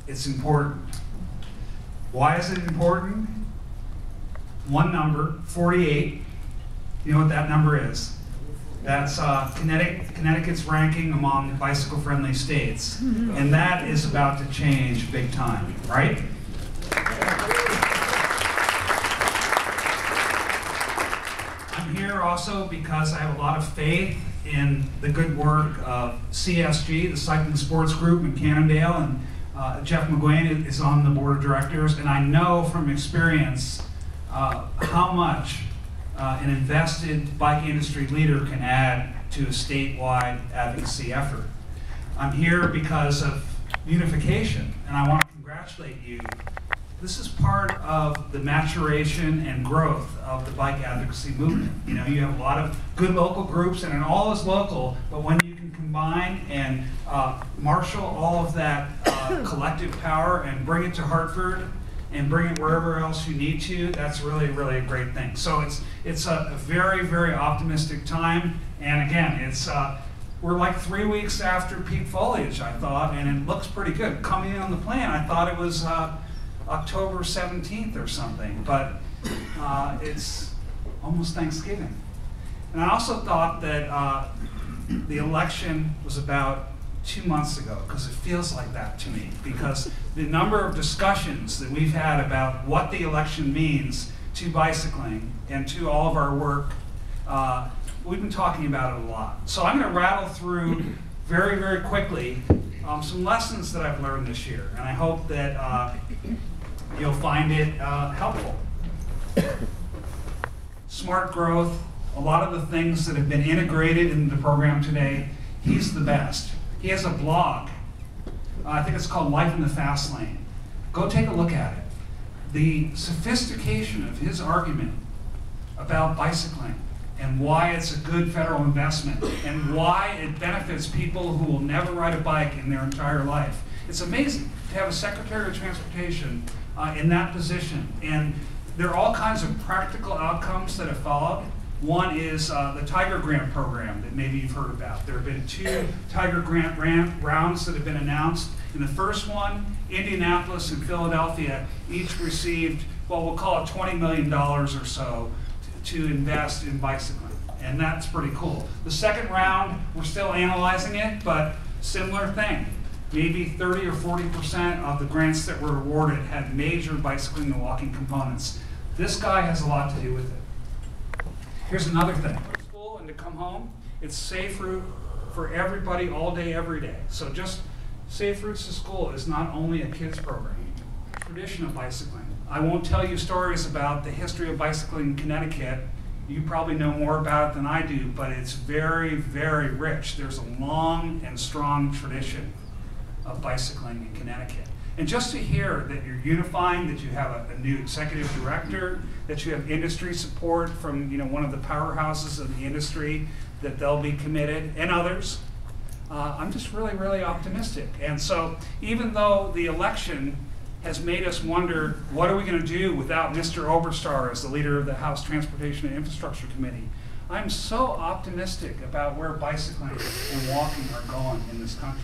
It's important. Why is it important? One number, 48. You know what that number is? That's Connecticut's ranking among bicycle-friendly states. And that is about to change big time, right? I'm here also because I have a lot of faith in the good work of CSG, the Cycling Sports Group in Cannondale, and Jeff McGuane is on the board of directors, and I know from experience how much an invested bike industry leader can add to a statewide advocacy effort. I'm here because of unification, and I want to congratulate you. This is part of the maturation and growth of the bike advocacy movement. You know, you have a lot of good local groups, and it all is local, but when you can combine and marshal all of that collective power and bring it to Hartford and bring it wherever else you need to, that's really, really a great thing. So it's a very, very optimistic time, and again, we're like 3 weeks after peak foliage, I thought, and it looks pretty good. Coming in on the plan, I thought it was October 17th or something, but it's almost Thanksgiving. And I also thought that the election was about 2 months ago, because it feels like that to me, because the number of discussions that we've had about what the election means to bicycling and to all of our work, we've been talking about it a lot. So I'm going to rattle through very, very quickly some lessons that I've learned this year, and I hope that you'll find it helpful. Smart growth, a lot of the things that have been integrated in the program today, he's the best. He has a blog. I think it's called Life in the Fast Lane. Go take a look at it. The sophistication of his argument about bicycling and why it's a good federal investment and why it benefits people who will never ride a bike in their entire life. It's amazing to have a Secretary of Transportation in that position. And there are all kinds of practical outcomes that have followed. One is the Tiger Grant program that maybe you've heard about. There have been 2 Tiger Grant rounds that have been announced. In the first one, Indianapolis and Philadelphia each received, well, we'll call it $20 million or so to invest in bicycling. And that's pretty cool. The second round, we're still analyzing it, but similar thing. Maybe 30 or 40% of the grants that were awarded had major bicycling and walking components. This guy has a lot to do with it. Here's another thing. To school and to come home, it's safe route for everybody all day, every day. So just Safe Routes to School is not only a kids program. Tradition of bicycling. I won't tell you stories about the history of bicycling in Connecticut. You probably know more about it than I do, but it's very, very rich. There's a long and strong tradition of bicycling in Connecticut. And just to hear that you're unifying, that you have a new executive director, that you have industry support from one of the powerhouses of the industry, that they'll be committed, and others, I'm just really, really optimistic. And so even though the election has made us wonder, what are we going to do without Mr. Oberstar as the leader of the House Transportation and Infrastructure Committee, I'm so optimistic about where bicycling and walking are going in this country.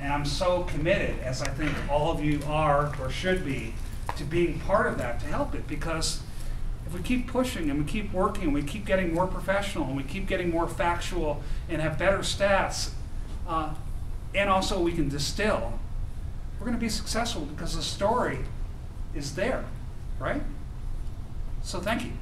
And I'm so committed, as I think all of you are or should be, to being part of that, to help it. Because if we keep pushing and we keep working and we keep getting more professional and we keep getting more factual and have better stats, and also we can distill, we're going to be successful because the story is there, right? So thank you.